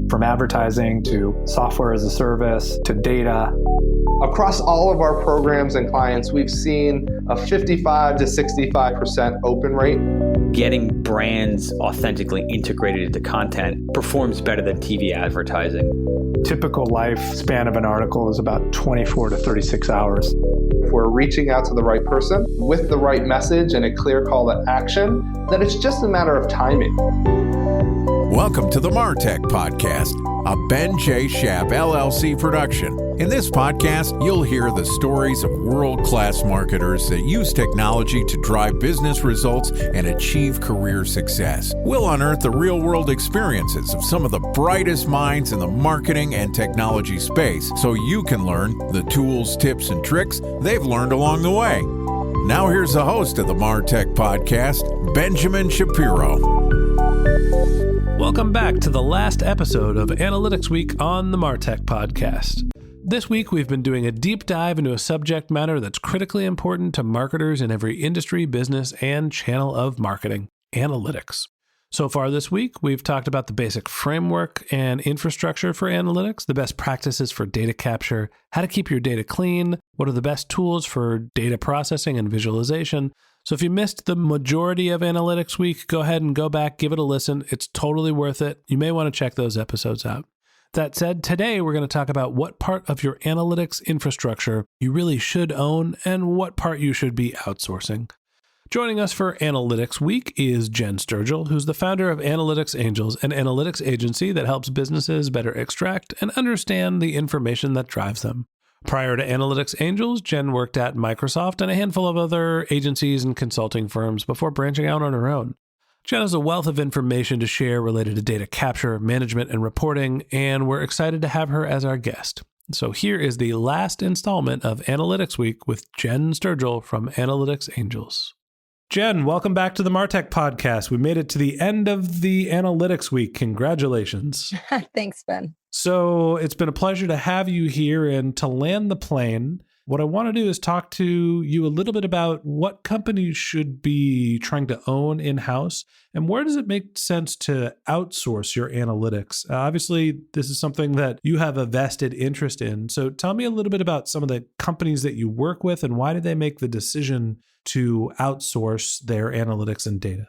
From advertising to software as a service to data. Across all of our programs and clients, we've seen a 55 to 65% open rate. Getting brands authentically integrated into content performs better than TV advertising. Typical lifespan of an article is about 24 to 36 hours. If we're reaching out to the right person with the right message and a clear call to action, then it's just a matter of timing. Welcome to the MarTech Podcast, a Ben J. Schaap LLC production. In this podcast, you'll hear the stories of world-class marketers that use technology to drive business results and achieve career success. We'll unearth the real-world experiences of some of the brightest minds in the marketing and technology space so you can learn the tools, tips, and tricks they've learned along the way. Now here's the host of the MarTech Podcast, Benjamin Shapiro. Welcome back to the last episode of Analytics Week on the MarTech Podcast. This week, we've been doing a deep dive into a subject matter that's critically important to marketers in every industry, business, and channel of marketing: analytics. So far this week, we've talked about the basic framework and infrastructure for analytics, the best practices for data capture, how to keep your data clean, what are the best tools for data processing and visualization. So if you missed the majority of Analytics Week, go ahead and go back, give it a listen. It's totally worth it. You may want to check those episodes out. That said, today we're going to talk about what part of your analytics infrastructure you really should own and what part you should be outsourcing. Joining us for Analytics Week is Jenn Sturgill, who's the founder of Analytics Angels, an analytics agency that helps businesses better extract and understand the information that drives them. Prior to Analytics Angels, Jenn worked at Microsoft and a handful of other agencies and consulting firms before branching out on her own. Jenn has a wealth of information to share related to data capture, management, and reporting, and we're excited to have her as our guest. So here is the last installment of Analytics Week with Jenn Sturgill from Analytics Angels. Jenn, welcome back to the MarTech Podcast. We made it to the end of the Analytics Week. Congratulations. Thanks, Ben. So it's been a pleasure to have you here, and to land the plane, what I want to do is talk to you a little bit about what companies should be trying to own in-house and where does it make sense to outsource your analytics. Obviously, this is something that you have a vested interest in. So tell me a little bit about some of the companies that you work with and why did they make the decision to outsource their analytics and data?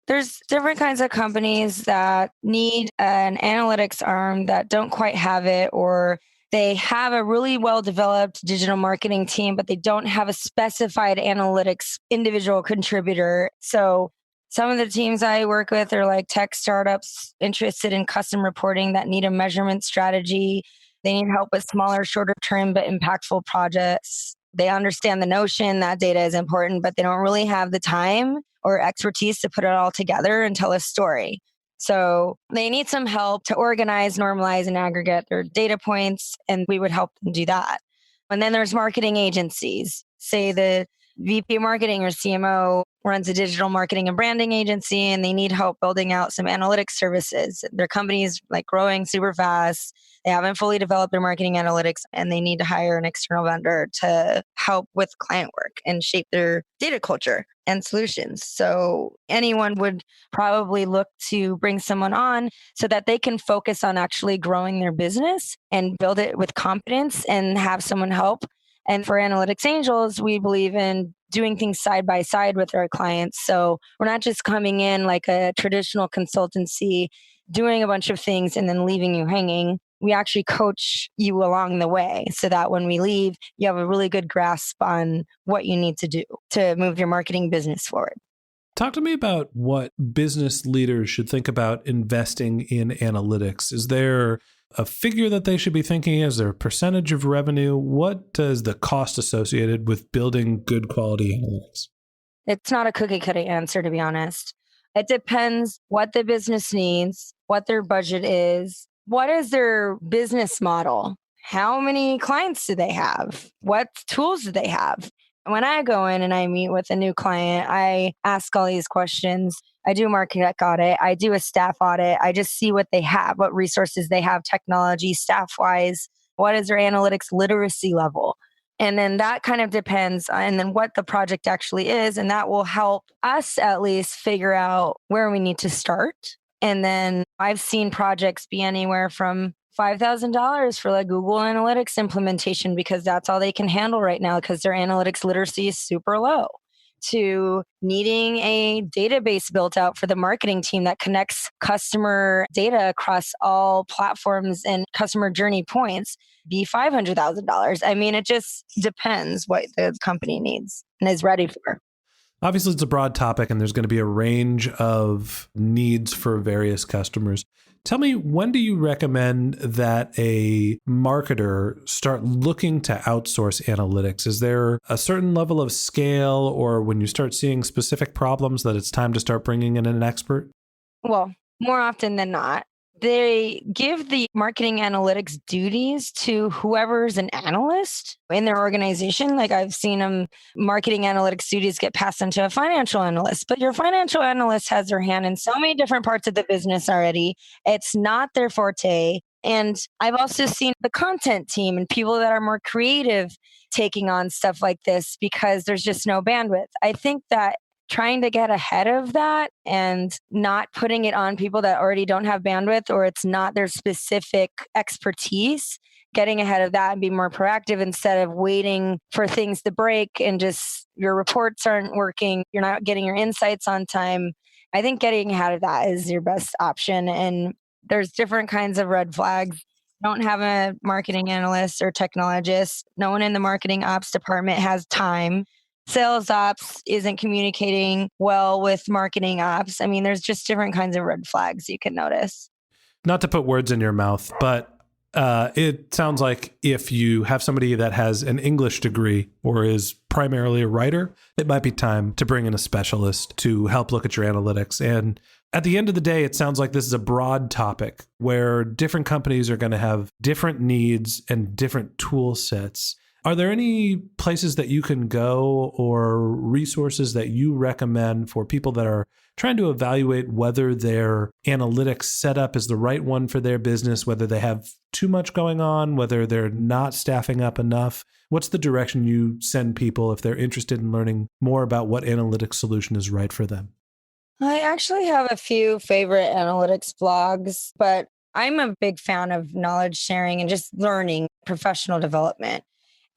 There's different kinds of companies that need an analytics arm that don't quite have it, or they have a really well-developed digital marketing team, but they don't have a specified analytics individual contributor. So some of the teams I work with are like tech startups interested in custom reporting that need a measurement strategy. They need help with smaller, shorter term, but impactful projects. They understand the notion that data is important, but they don't really have the time or expertise to put it all together and tell a story. So they need some help to organize, normalize, and aggregate their data points, and we would help them do that. And then there's marketing agencies. Say the VP of marketing or CMO runs a digital marketing and branding agency, and they need help building out some analytics services. Their company is like growing super fast. They haven't fully developed their marketing analytics, and they need to hire an external vendor to help with client work and shape their data culture and solutions. So anyone would probably look to bring someone on so that they can focus on actually growing their business and build it with confidence and have someone help. And for Analytics Angels, we believe in doing things side by side with our clients. So we're not just coming in like a traditional consultancy, doing a bunch of things and then leaving you hanging. We actually coach you along the way so that when we leave, you have a really good grasp on what you need to do to move your marketing business forward. Talk to me about what business leaders should think about investing in analytics. Is there a figure that they should be thinking? Is there a percentage of revenue? What is the cost associated with building good quality analytics? It's not a cookie cutter answer, to be honest. It depends what the business needs, what their budget is, what is their business model, how many clients do they have, what tools do they have. When I go in and I meet with a new client, I ask all these questions. I do a market audit. I do a staff audit. I just see what they have, what resources they have, technology, staff-wise. What is their analytics literacy level? And then that kind of depends on then what the project actually is. And that will help us at least figure out where we need to start. And then I've seen projects be anywhere from $5,000 for like Google Analytics implementation because that's all they can handle right now because their analytics literacy is super low, to needing a database built out for the marketing team that connects customer data across all platforms and customer journey points, be $500,000. I mean, it just depends what the company needs and is ready for. Obviously, it's a broad topic and there's going to be a range of needs for various customers. Tell me, when do you recommend that a marketer start looking to outsource analytics? Is there a certain level of scale, or when you start seeing specific problems that it's time to start bringing in an expert? Well, more often than not, they give the marketing analytics duties to whoever's an analyst in their organization. Like I've seen marketing analytics duties get passed on to a financial analyst, but your financial analyst has their hand in so many different parts of the business already. It's not their forte. And I've also seen the content team and people that are more creative taking on stuff like this because there's just no bandwidth. I think that trying to get ahead of that and not putting it on people that already don't have bandwidth or it's not their specific expertise, getting ahead of that and be more proactive instead of waiting for things to break and just your reports aren't working, you're not getting your insights on time. I think getting ahead of that is your best option. And there's different kinds of red flags. Don't have a marketing analyst or technologist. No one in the marketing ops department has time. Sales ops isn't communicating well with marketing ops. I mean, there's just different kinds of red flags you can notice. Not to put words in your mouth, but it sounds like if you have somebody that has an English degree or is primarily a writer, it might be time to bring in a specialist to help look at your analytics. And at the end of the day, it sounds like this is a broad topic where different companies are going to have different needs and different tool sets. Are there any places that you can go or resources that you recommend for people that are trying to evaluate whether their analytics setup is the right one for their business, whether they have too much going on, whether they're not staffing up enough? What's the direction you send people if they're interested in learning more about what analytics solution is right for them? I actually have a few favorite analytics blogs, but I'm a big fan of knowledge sharing and just learning, professional development.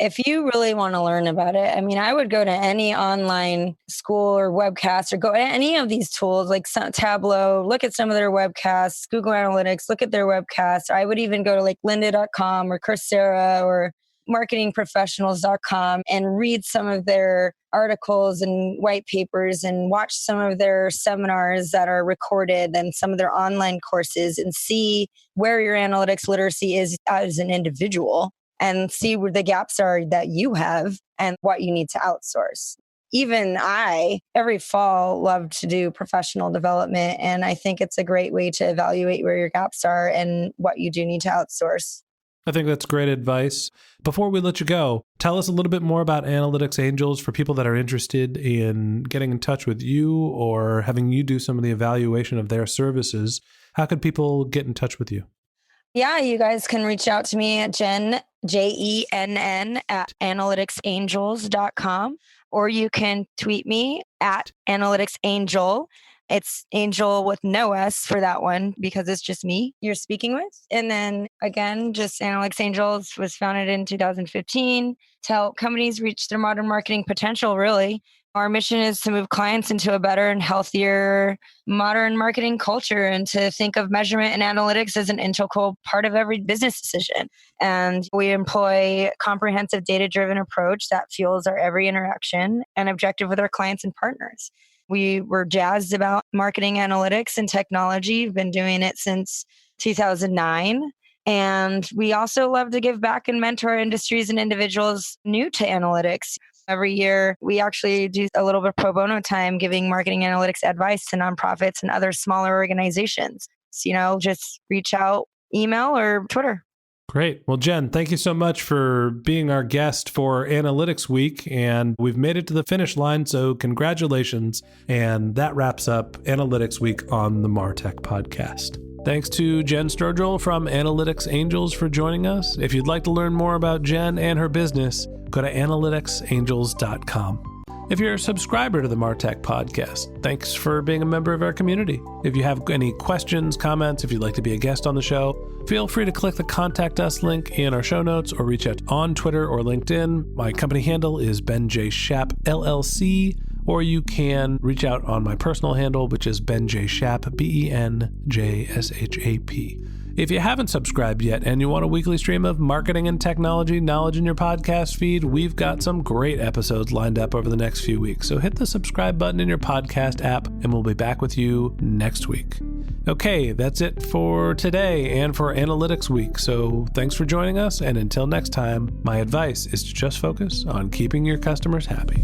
If you really want to learn about it, I mean, I would go to any online school or webcast or go to any of these tools like Tableau, look at some of their webcasts, Google Analytics, look at their webcasts. I would even go to like lynda.com or Coursera or marketingprofessionals.com and read some of their articles and white papers and watch some of their seminars that are recorded and some of their online courses and see where your analytics literacy is as an individual, and see where the gaps are that you have and what you need to outsource. Even I, every fall, love to do professional development. And I think it's a great way to evaluate where your gaps are and what you do need to outsource. I think that's great advice. Before we let you go, tell us a little bit more about Analytics Angels for people that are interested in getting in touch with you or having you do some of the evaluation of their services. How could people get in touch with you? Yeah, you guys can reach out to me at Jenn, Jenn, at analyticsangels.com, or you can tweet me at analyticsangel. It's Angel with no S for that one because it's just me you're speaking with. And then again, just Analytics Angels was founded in 2015 to help companies reach their modern marketing potential, really. Our mission is to move clients into a better and healthier modern marketing culture and to think of measurement and analytics as an integral part of every business decision. And we employ a comprehensive data-driven approach that fuels our every interaction and objective with our clients and partners. We were jazzed about marketing analytics and technology. We've been doing it since 2009. And we also love to give back and mentor industries and individuals new to analytics. Every year, we actually do a little bit of pro bono time giving marketing analytics advice to nonprofits and other smaller organizations. So, just reach out, email or Twitter. Great. Well, Jenn, thank you so much for being our guest for Analytics Week. And we've made it to the finish line, so congratulations. And that wraps up Analytics Week on the MarTech podcast. Thanks to Jenn Sturgill from Analytics Angels for joining us. If you'd like to learn more about Jenn and her business, go to analyticsangels.com. If you're a subscriber to the MarTech podcast, thanks for being a member of our community. If you have any questions, comments, if you'd like to be a guest on the show, feel free to click the Contact Us link in our show notes or reach out on Twitter or LinkedIn. My company handle is Ben J. Shap, LLC, or you can reach out on my personal handle, which is Ben J. Shap, BenJShap. If you haven't subscribed yet and you want a weekly stream of marketing and technology knowledge in your podcast feed, we've got some great episodes lined up over the next few weeks. So hit the subscribe button in your podcast app and we'll be back with you next week. Okay, that's it for today and for Analytics Week. So thanks for joining us. And until next time, my advice is to just focus on keeping your customers happy.